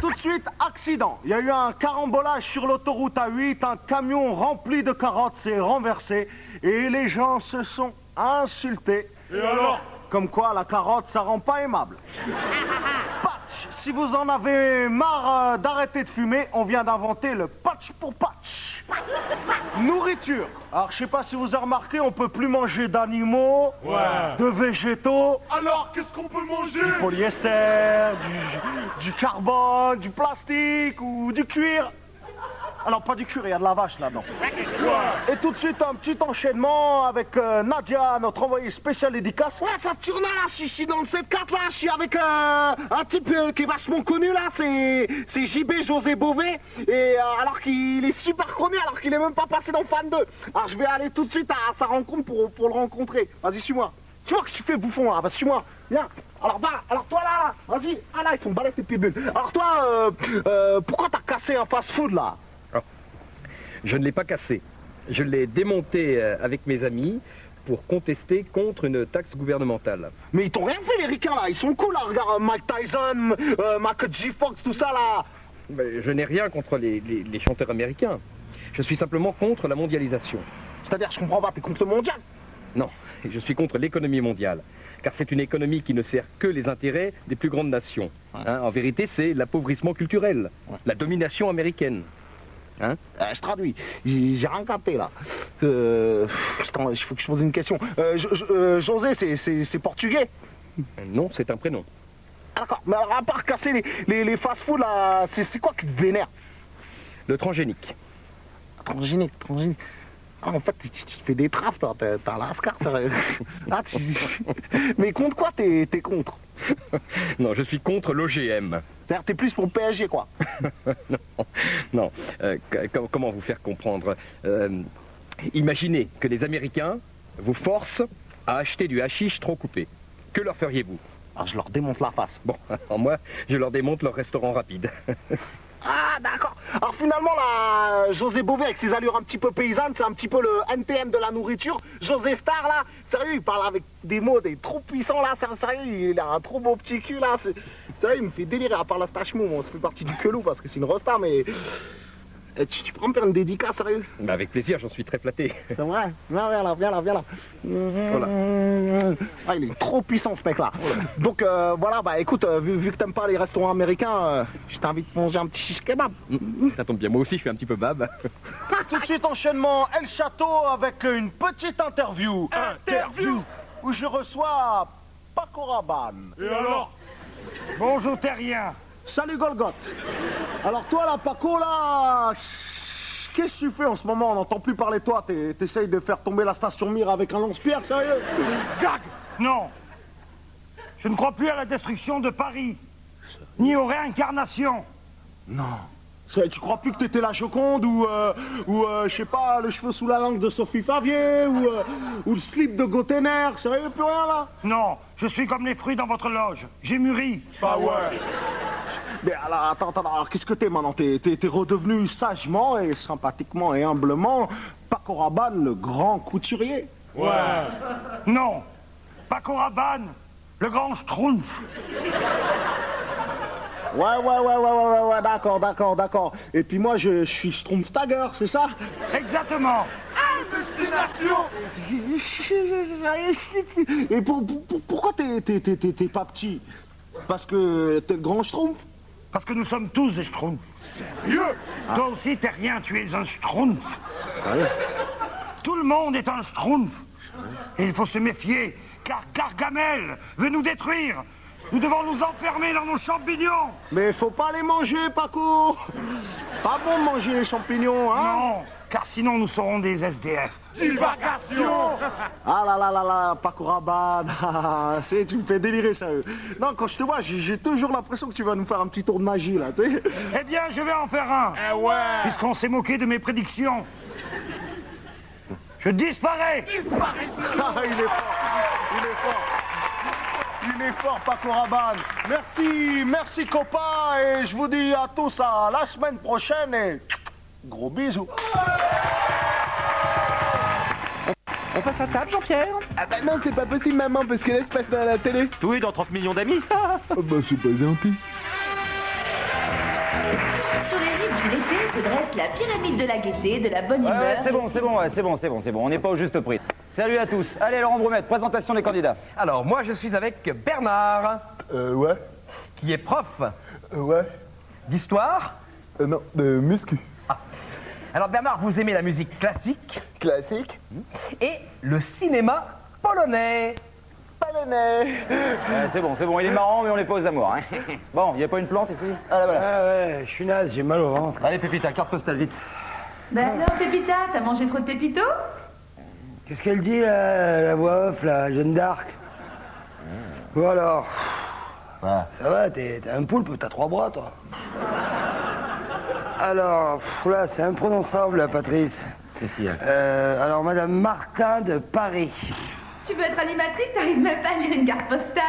Tout de suite, accident. Il y a eu un carambolage sur l'autoroute A8, un camion rempli de carottes s'est renversé et les gens se sont insultés. Et alors? Comme quoi, la carotte, ça rend pas aimable. Patch, si vous en avez marre d'arrêter de fumer, on vient d'inventer le patch pour patch. Nourriture. Alors, je sais pas si vous avez remarqué, on peut plus manger d'animaux, de végétaux. Alors, qu'est-ce qu'on peut manger? Du polyester, du carbone, du plastique ou du cuir. Alors, pas du cuir, il y a de la vache là-dedans. Et tout de suite, un petit enchaînement avec Nadia, notre envoyée spéciale dédicace. Ouais, ça tourne là, je suis dans le 7-4 là, je suis avec un type qui est vachement connu là, c'est JB José Bové, et alors qu'il est super connu, alors qu'il est même pas passé dans Fan 2. Alors je vais aller tout de suite à sa rencontre pour le rencontrer. Vas-y, suis-moi. Tu vois que tu fais bouffon là, vas-y, suis-moi. Viens. Alors toi là, vas-y. Ah là, ils sont balèzes tes pitbulls. Alors toi, pourquoi t'as cassé un fast-food là? Je ne l'ai pas cassé. Je l'ai démonté avec mes amis pour contester contre une taxe gouvernementale. Mais ils t'ont rien fait les ricains là, ils sont cool là, regarde Mike Tyson, Michael J. Fox, tout ça là. Mais je n'ai rien contre les chanteurs américains. Je suis simplement contre la mondialisation. C'est-à-dire, je comprends pas, t'es contre le mondial? Non, je suis contre l'économie mondiale. Car c'est une économie qui ne sert que les intérêts des plus grandes nations. Hein, en vérité, c'est l'appauvrissement culturel, la domination américaine. Hein? Je traduis, j'ai rien capté là. Il faut que je pose une question. José, c'est portugais? Non, c'est un prénom. Ah, d'accord, mais alors à part casser les fast-food là, c'est quoi qui te vénère? Le transgénique. Transgénique. Ah, en fait, tu te fais des trappes, toi, t'as l'ascar, sérieux. Ah, mais contre quoi t'es contre? Non, je suis contre l'OGM. C'est-à-dire t'es plus pour le PSG, quoi. Non. Comment vous faire comprendre? Imaginez que les Américains vous forcent à acheter du hashish trop coupé. Que leur feriez-vous? Alors, je leur démonte la face. Bon, alors moi, je leur démonte leur restaurant rapide. Ah, d'accord. Alors finalement, là, José Bové, avec ses allures un petit peu paysannes, c'est un petit peu le NTM de la nourriture. José Star, là, sérieux, il parle avec des mots trop puissants, là, sérieux, il a un trop beau petit cul, là. Sérieux, il me fait délirer, à part la stache mou, bon, ça fait partie du quelou, parce que c'est une rosta, mais... Tu peux me faire une dédicace, sérieux? Bah avec plaisir, j'en suis très flatté. C'est vrai? Viens là. Voilà. Ah, il est trop puissant, ce mec-là. Donc, voilà, bah écoute, vu que t'aimes pas les restaurants américains, je t'invite à manger un petit shish kebab. Ça tombe bien, moi aussi, je fais un petit peu bab. Tout de suite, enchaînement El Château avec une petite interview. Où je reçois Paco Rabanne. Et alors? Bonjour terrien. Salut Golgoth. Alors toi là, Paco là, qu'est-ce que tu fais en ce moment? On n'entend plus parler de toi. T'essayes de faire tomber la station Mire avec un lance-pierre, sérieux? Gag! Non. Je ne crois plus à la destruction de Paris, ni aux réincarnations. Non. Tu crois plus que t'étais la Joconde ou je sais pas, le cheveu sous la langue de Sophie Favier ou le slip de Gauthener, sérieux, plus rien là? Non, je suis comme les fruits dans votre loge. J'ai mûri. Bah ouais. Mais alors, attends, alors qu'est-ce que t'es maintenant? T'es redevenu sagement et sympathiquement et humblement Paco Rabanne, le grand couturier? Ouais. Non, Paco Rabanne, le grand schtroumpf. Ouais, d'accord. Et puis moi, je suis Schtroumpfstagger, c'est ça? Exactement. Hallucination. Et pourquoi t'es pas petit? Parce que t'es le grand Schtroumpf? Parce que nous sommes tous des schtroumpfs. Sérieux? Toi aussi, t'es rien, tu es un schtroumpf. Sérieux? Tout le monde est un schtroumpf. Et il faut se méfier, car Gargamel veut nous détruire. Nous devons nous enfermer dans nos champignons. Mais faut pas les manger, Paco. Pas bon de manger les champignons, hein? Non, car sinon nous serons des SDF. Divagation. Ah là, Paco Rabanne. Tu me fais délirer, sérieux. Non, quand je te vois, j'ai toujours l'impression que tu vas nous faire un petit tour de magie, là, tu sais. Eh bien, je vais en faire un. Ouais. Puisqu'on s'est moqué de mes prédictions. Je disparais. Ah, il est fort. Il est fort. Il est fort, Paco Rabanne. Merci copains, et je vous dis à tous à la semaine prochaine et gros bisous. On passe à table, Jean-Pierre? Ah bah non, c'est pas possible, maman, parce que là, je passe dans la télé. Oui, dans 30 millions d'amis. Oh bah c'est pas gentil. Sur les rives du l'été se dresse la pyramide de la gaieté, de la bonne humeur. Ouais, c'est bon, on n'est pas au juste prix. Salut à tous. Allez, Laurent Broumette, présentation des candidats. Alors, moi, je suis avec Bernard. Ouais. Qui est prof. Ouais. D'histoire. Non, de muscu. Ah. Alors, Bernard, vous aimez la musique classique. Classique. Et le cinéma polonais. Polonais. C'est bon, il est marrant, mais on n'est pas aux amours. Hein. Bon, y a pas une plante ici? Ah là, voilà. Ah ouais, je suis naze, j'ai mal au ventre. Allez, Pépita, carte postale, vite. Bah alors, Pépita, t'as mangé trop de pépito? Qu'est-ce qu'elle dit, là, la voix off, la Jeanne d'Arc? Ou alors... Ça va, t'es un poulpe, t'as 3 bras, toi. Alors, là, c'est imprononçable, là, Patrice. Qu'est-ce qu'il y a? Alors, Madame Martin de Paris. Tu veux être animatrice, t'arrives même pas à lire une carte postale.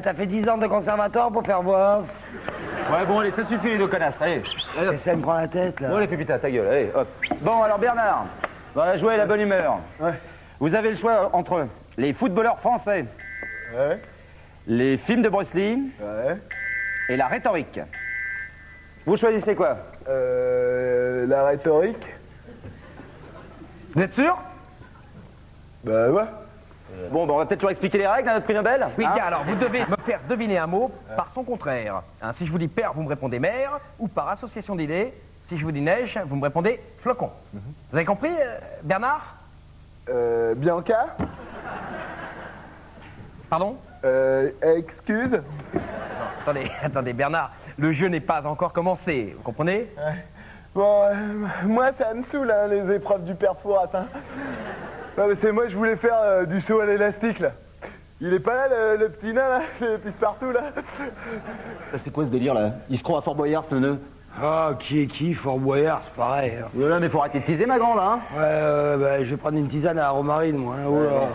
T'as fait 10 ans de conservatoire pour faire voix off. Ouais, bon, allez, ça suffit, les deux connasses. Allez. Et ça me prend la tête, là. Bon, les Pépita, ta gueule, allez, hop. Bon, alors, Bernard, dans la joie et la bonne humeur, vous avez le choix entre les footballeurs français, les films de Bruce Lee et la rhétorique. Vous choisissez quoi? La rhétorique. Vous êtes sûr? Bah ouais. Bon, on va peut-être leur expliquer les règles à notre prix Nobel. Oui, hein? bien, alors, vous devez me faire deviner un mot par son contraire. Hein, si je vous dis père, vous me répondez mer, ou par association d'idées, si je vous dis neige, vous me répondez flocon. Vous avez compris, Bernard? Bianca. Pardon? Excuse. Non, attendez, Bernard, le jeu n'est pas encore commencé, vous comprenez? Bon, moi, ça me saoule, hein, les épreuves du père Fouras, hein. Non, mais c'est moi, je voulais faire du saut à l'élastique, là. Il est pas là, le petit nain, là, les pistes partout, là. C'est quoi ce délire, là? Il se croit à Fort Boyard, ce neuneu. Ah, qui est qui? Fort Boyard, c'est pareil. Hein. Ouais, mais faut arrêter de teaser, ma grande, là, hein. Ouais, bah, je vais prendre une tisane à la romarine, moi. Hein. Oh là.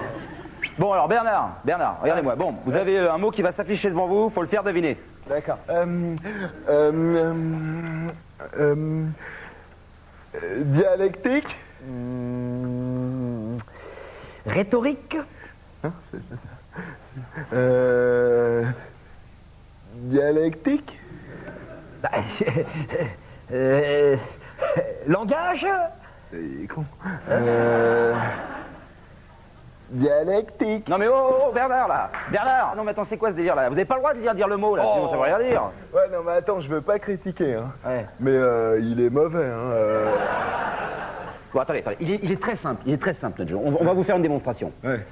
Bon, alors, Bernard, regardez-moi. Bon, vous avez un mot qui va s'afficher devant vous, faut le faire deviner. D'accord. Dialectique. Rhétorique. Hein, c'est pas ça. Dialectique. Bah, langage. Il est con. Dialectique. Non mais oh, Bernard, là. Bernard. Non mais attends, c'est quoi ce délire, là? Vous avez pas le droit de dire le mot, là, sinon ça veut rien dire. Ouais, non mais attends, je veux pas critiquer, hein. Ouais. Mais il est mauvais, hein. Bon, attendez. Il est très simple, notre jeu. On va vous faire une démonstration. Ouais.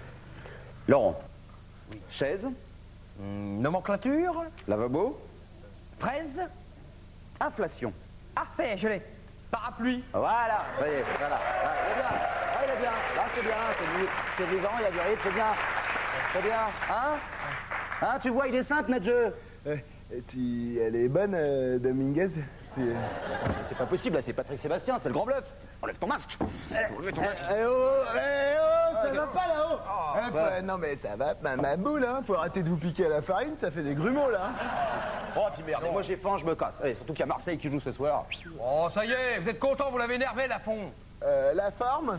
Laurent. Oui. Chaise. Nomenclature. Lavabo. Fraise. Inflation. Ah, ça y est, je l'ai. Parapluie. Voilà, ça y est, voilà. Ah, il est bien. Ah, il est bien. Là, c'est bien. C'est vivant, il y a du rythme, c'est bien. C'est bien. Hein, tu vois, il est simple, notre jeu. Elle est bonne, Dominguez. C'est pas possible, là, c'est Patrick Sébastien, c'est le grand bluff. Enlève ton masque. Enlève ton masque. Ça va pas là-haut. Non mais ça va, ma boule, hein. Faut arrêter de vous piquer à la farine, ça fait des grumeaux, là. Oh, puis merde, moi j'ai faim, je me casse. Allez, surtout qu'il y a Marseille qui joue ce soir. Oh, ça y est, vous êtes content, vous l'avez énervé, la fond. La forme.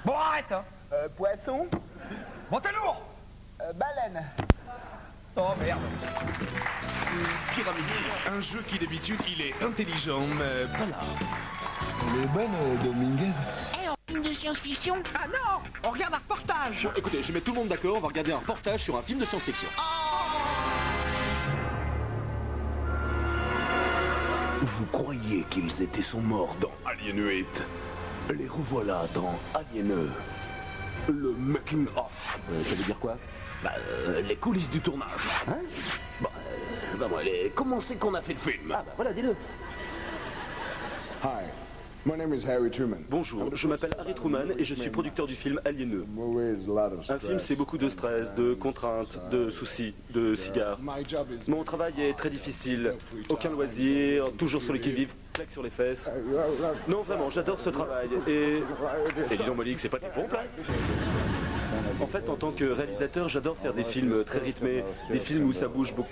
Bon, arrête, hein. Poisson. Bon, t'es lourd. Baleine. Oh, merde. Pyramide, un jeu qui d'habitude il est intelligent, mais pas là. Elle est bonne, Dominguez. Film de science-fiction? Ah non! On regarde un reportage! Bon, écoutez, je vais mettre tout le monde d'accord, on va regarder un reportage sur un film de science-fiction. Vous croyez qu'ils étaient sont morts dans Alien 8? Les revoilà dans Alien le making of. Ça veut dire quoi? Les coulisses du tournage. Hein? Comment c'est qu'on a fait le film? Ah bah voilà, dis-le. Hi, Bonjour, je m'appelle Harry Truman et je suis producteur du film Alieneux. Un film, c'est beaucoup de stress, de contraintes, de soucis, de cigares. Mon travail est très difficile, aucun loisir, toujours sur les qui-vive, claque sur les fesses. Non, vraiment, j'adore ce travail. Et dis donc, Monique, c'est pas tes pompes, là? En fait, en tant que réalisateur, j'adore faire des films très rythmés, des films où ça bouge beaucoup.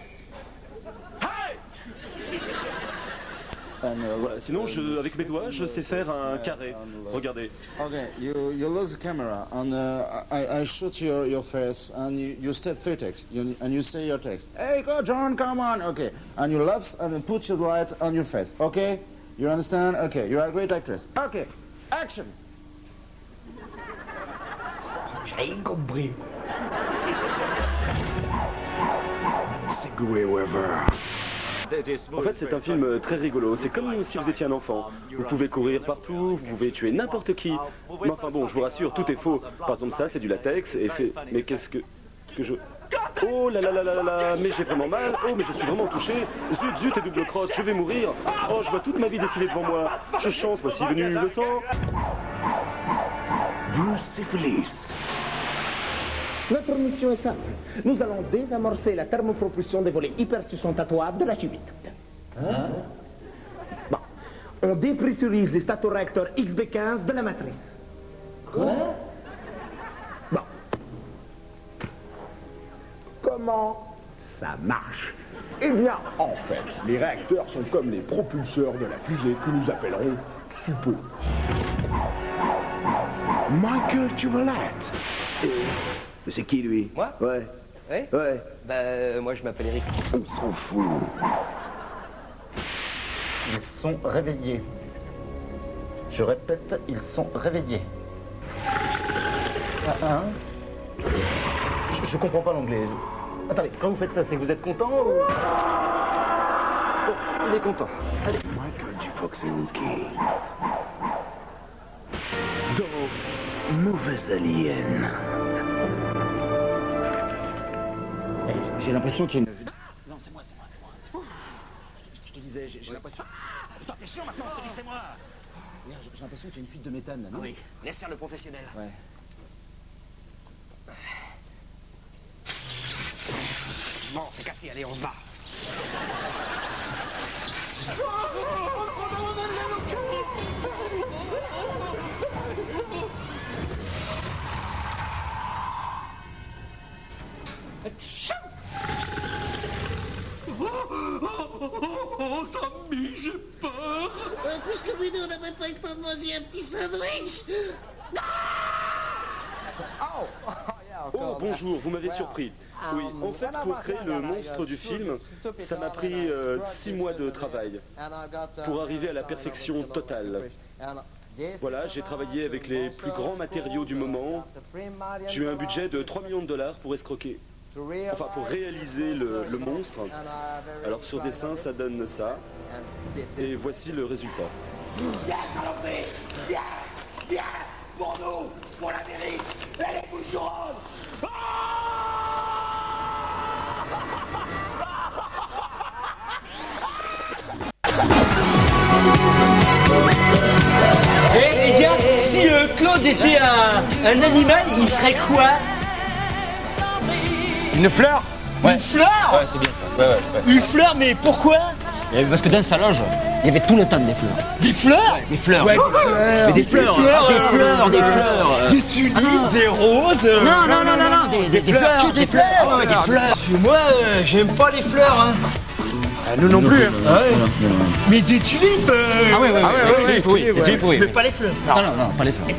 Voilà. Sinon, avec mes doigts, je sais faire un carré. Regardez. Okay, you look the camera and I shoot your face and you step through text and you say your text. Hey, go John, come on. Okay, and you laugh and put your light on your face. Okay, you understand? Okay, you are a great actress. Okay, action. J'ai rien compris. Segway Weaver. En fait, c'est un film très rigolo. C'est comme si vous étiez un enfant. Vous pouvez courir partout, vous pouvez tuer n'importe qui. Mais enfin bon, je vous rassure, tout est faux. Par exemple, ça, c'est du latex et c'est... Mais qu'est-ce que je... Oh là là là là là là, mais j'ai vraiment mal. Oh, mais je suis vraiment touché. Zut, zut et double crotte, je vais mourir. Oh, je vois toute ma vie défiler devant moi. Je chante, voici venu le temps. Bruce Syphilis. Notre mission est simple. Nous allons désamorcer la thermopropulsion des volets hypersustentatoires de la J8. Bon. On dépressurise les statorecteurs XB15 de la matrice. Quoi? Bon. Comment ça marche? Eh bien, en fait, les réacteurs sont comme les propulseurs de la fusée que nous appellerons sous peu. Michael Tuvalet. C'est qui, lui? Moi? Ouais. Ouais? Ouais. Bah, moi je m'appelle Eric. On s'en fout. Ils sont réveillés. Je répète, ils sont réveillés. Je comprends pas l'anglais. Attendez, quand vous faites ça, c'est que vous êtes content ou... Bon, il est content. Allez. Michael J. Fox et Wookie. Dans Mauvais Alien. J'ai l'impression qu'il y a une... Non, c'est moi. Je te disais, j'ai l'impression... Ah, putain, t'es chiant maintenant, je te dis que c'est moi. J'ai l'impression qu'il y a une fuite de méthane, là, non? Oui, laisse faire le professionnel. Ouais. Bon, c'est cassé, allez, on se barre. Oh, Sammy, j'ai peur. Puisque oui, nous, on n'a même pas eu le temps de manger un petit sandwich. Oh, bonjour, vous m'avez surpris. Oui, en fait, pour créer le monstre du film, ça m'a pris 6 mois de travail pour arriver à la perfection totale. Voilà, j'ai travaillé avec les plus grands matériaux du moment. J'ai eu un budget de 3 millions de dollars pour escroquer. Enfin, pour réaliser le monstre. Alors, sur dessin, ça donne ça. Et voici le résultat. Viens, salopé. Viens. Pour nous, pour l'Amérique. Et les boucherons. Eh les gars, si Claude était un animal, il serait quoi? Une fleur? Ouais. Une fleur? Ouais, c'est bien ça. Ouais. Une fleur, mais pourquoi? Parce que dans sa loge, il y avait tout le temps des fleurs. Des fleurs? Des fleurs. Ouais, mais des fleurs. Des fleurs. Des tulipes, des roses. Non, des fleurs. Que des fleurs. Ouais, des fleurs. Moi, j'aime pas les fleurs, hein. Nous non plus. Ah ouais. Mais des tulipes. Ah oui. Des tulipes, oui. Mais pas les fleurs. Non, pas les fleurs.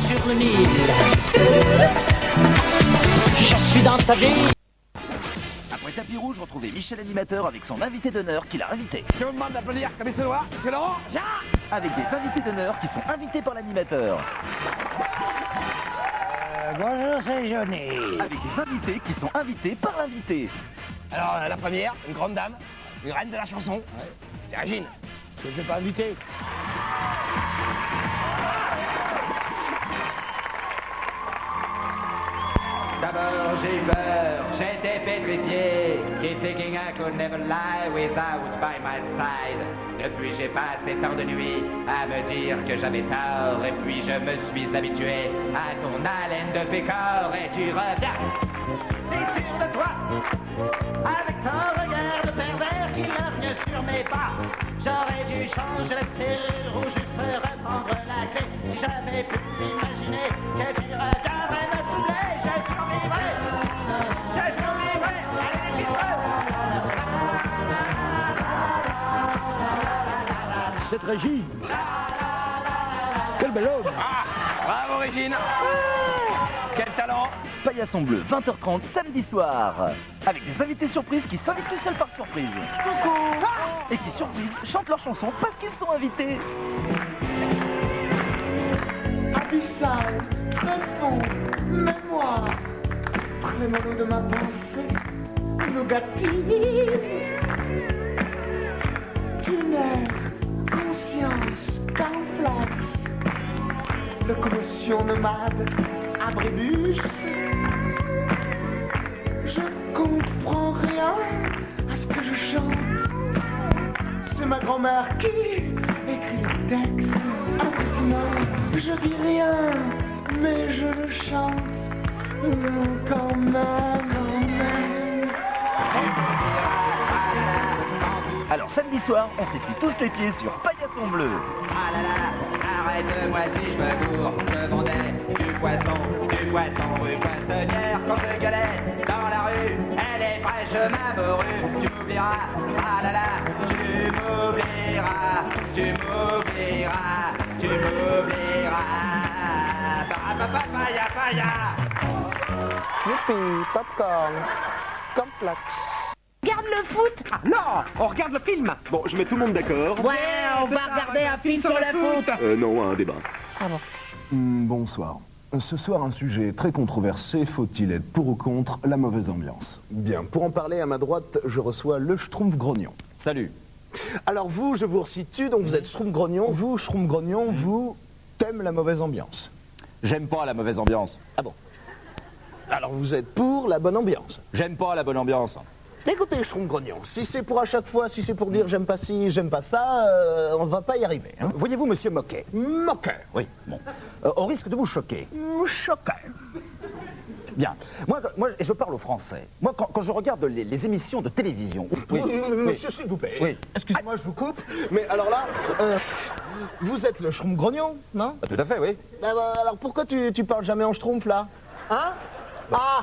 Sur le Nil. Je suis dans ta vie. Après Tapis Rouge, retrouvez Michel Animateur avec son invité d'honneur qui l'a invité. Je vous demande d'applaudir comme ce noir, monsieur Laurent. Avec des invités d'honneur qui sont invités par l'animateur. Bonjour, c'est Johnny. Avec des invités qui sont invités par l'invité. Alors, la première, une grande dame, une reine de la chanson. C'est Régine, que je vais pas inviter. D'abord j'ai eu peur, j'étais pétrifié, keep thinking I could never lie without by my side. Depuis j'ai passé tant de nuits à me dire que j'avais tort, et puis je me suis habitué à ton haleine de pécor, et tu reviens, c'est sûr de toi, avec ton regard de pervers qui lorgne sur mes pas. J'aurais dû changer la serrure ou juste reprendre la clé, si j'avais pu imaginer que tu reviendrais me troubler. Je survivrai, allez les Cette Régine. Quel bel homme. Bravo Régine. Quel talent. Paillasson bleu, 20h30, samedi soir. Avec des invités surprises qui s'invitent tout seuls par surprise. Coucou. Et qui, surprise, chantent leurs chansons parce qu'ils sont invités. Abyssal, profond, mémoire, trémolo de ma pensée, Nougatini, tunnel, conscience, cornflakes, locomotion nomade, abribus. Je comprends rien à ce que je chante. C'est ma grand-mère qui écrit le texte. Incontinent, je dis rien, mais je le chante quand même. Alors samedi soir, on s'essuie tous les pieds sur Paillasson bleu. Ah là là, arrête-moi si je me bourre. Je vendais du poisson rue Poissonnière. Quand je gueulais dans la rue, elle est fraîchement morue. Tu m'oublieras, ah là là, tu m'oublieras, tu m'oublieras, tu m'oublieras. Paya. Youpi, popcorn, complexe. Regarde le foot. Ah non, on regarde le film. Bon, je mets tout le monde d'accord. Ouais, on va regarder un film sur le foot. Non, un débat. Ah bon. Bonsoir. Ce soir, un sujet très controversé. Faut-il être pour ou contre la mauvaise ambiance? Bien, pour en parler, à ma droite, je reçois le Schtroumpf Grognon. Salut. Alors vous, je vous resitue, donc vous êtes Schtroumpf Grognon. Vous, Schtroumpf Grognon, vous t'aimez la mauvaise ambiance? J'aime pas la mauvaise ambiance. Ah bon? Alors vous êtes pour la bonne ambiance? J'aime pas la bonne ambiance. Écoutez, Schtroumpf Grognon, si c'est pour à chaque fois, si c'est pour dire j'aime pas ci, j'aime pas ça, on va pas y arriver. Hein. Voyez-vous, monsieur Moquet? Moquet? Oui, bon. Au risque de vous choquer. Choquet. Bien. Moi, je parle au français. Moi, quand je regarde les émissions de télévision... Oui, monsieur, s'il vous plaît. Oui. Excusez-moi, je vous coupe, mais alors là, vous êtes le Schtroumpf Grognon, non? Tout à fait, oui. Alors pourquoi tu parles jamais en Schtroumpf, là? Hein? Ah!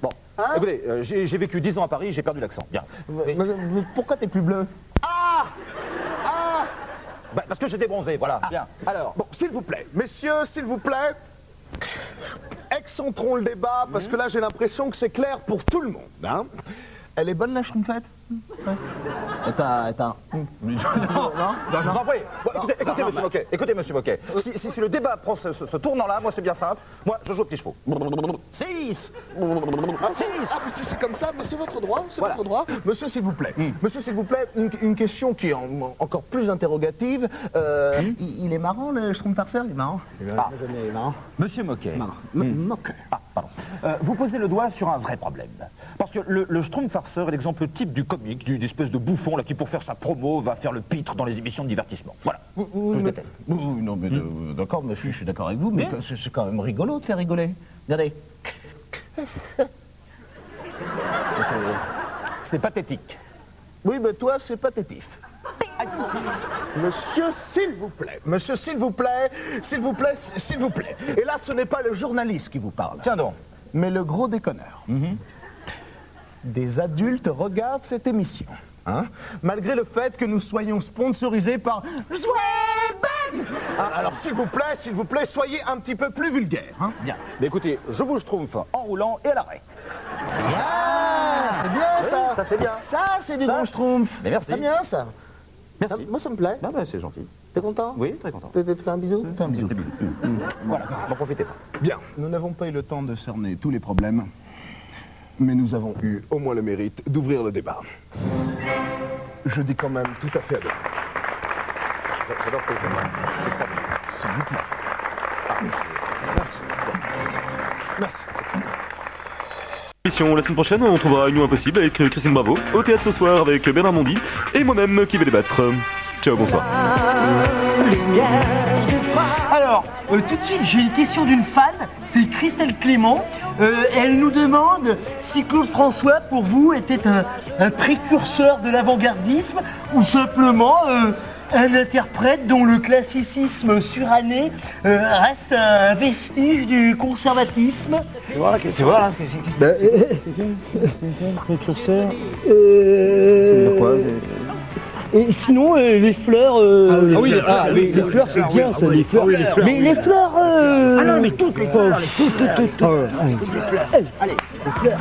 Bon, écoutez, j'ai vécu 10 ans à Paris, j'ai perdu l'accent. Bien. Mais pourquoi t'es plus bleu? Parce que j'étais bronzé, voilà. Bien. Alors. Bon, s'il vous plaît, messieurs, s'il vous plaît, excentrons le débat, parce que là, j'ai l'impression que c'est clair pour tout le monde. Hein. Elle est bonne, la Schtroumpfette? Ouais. Attends. Non, je vous en prie. Bon, écoutez, monsieur Moquet. Écoutez, monsieur Moquet. Si le débat prend ce tournant-là, moi, c'est bien simple. Moi, je joue aux petits chevaux. 6. Si c'est comme ça, mais c'est votre droit, votre droit. Monsieur, s'il vous plaît. Monsieur, s'il vous plaît, une question qui est encore plus interrogative. Il est marrant, le Schtroumpf farceur? Il est marrant. Il est marrant. Monsieur Moquet. Moquet. Pardon. Vous posez le doigt sur un vrai problème. Parce que le Schtroumpf farceur est l'exemple type du comique, d'une espèce de bouffon là, qui, pour faire sa promo, va faire le pitre dans les émissions de divertissement. Voilà. Je déteste. Non, mais d'accord, mais je suis d'accord avec vous, mais c'est quand même rigolo de faire rigoler. Regardez. C'est pathétique. Oui, mais toi, c'est pathétif. Monsieur, s'il vous plaît. Monsieur, s'il vous plaît. S'il vous plaît, s'il vous plaît. Et là, ce n'est pas le journaliste qui vous parle. Tiens donc. Mais le gros déconneur. Des adultes regardent cette émission. Hein, malgré le fait que nous soyons sponsorisés par Zweben. Alors s'il vous plaît, soyez un petit peu plus vulgaire. Hein. Bien. Mais écoutez, je vous Schtroumpf en roulant et à l'arrêt. C'est bien ça. Ça c'est bien. Ça c'est du bon Schtroumpf. Mais merci. C'est bien ça. Merci. Moi ça me plaît. C'est gentil. T'es content? Oui, très content. Tu fais un bisou? Fais un bisou. Voilà, n'en profitez pas. Bien, nous n'avons pas eu le temps de cerner tous les problèmes, mais nous avons eu au moins le mérite d'ouvrir le débat. Je dis quand même tout à fait à deux. J'adore ce que vous faites. S'il vous plaît. Merci. Merci. La semaine prochaine, on trouvera Union Impossible avec Christine Bravo, au théâtre ce soir avec Bernard Mondy et moi-même qui vais débattre. Ciao, bonsoir. Alors, tout de suite, j'ai une question d'une fan, c'est Christelle Clément. Elle nous demande si Claude François, pour vous, était un précurseur de l'avant-gardisme ou simplement un interprète dont le classicisme suranné reste un vestige du conservatisme. Tu vois la question. Précurseur. Et sinon, les fleurs. Les fleurs, c'est bien ça, les fleurs. Mais les fleurs. Ah non, mais toutes les fleurs, toutes les fleurs. Allez, les fleurs.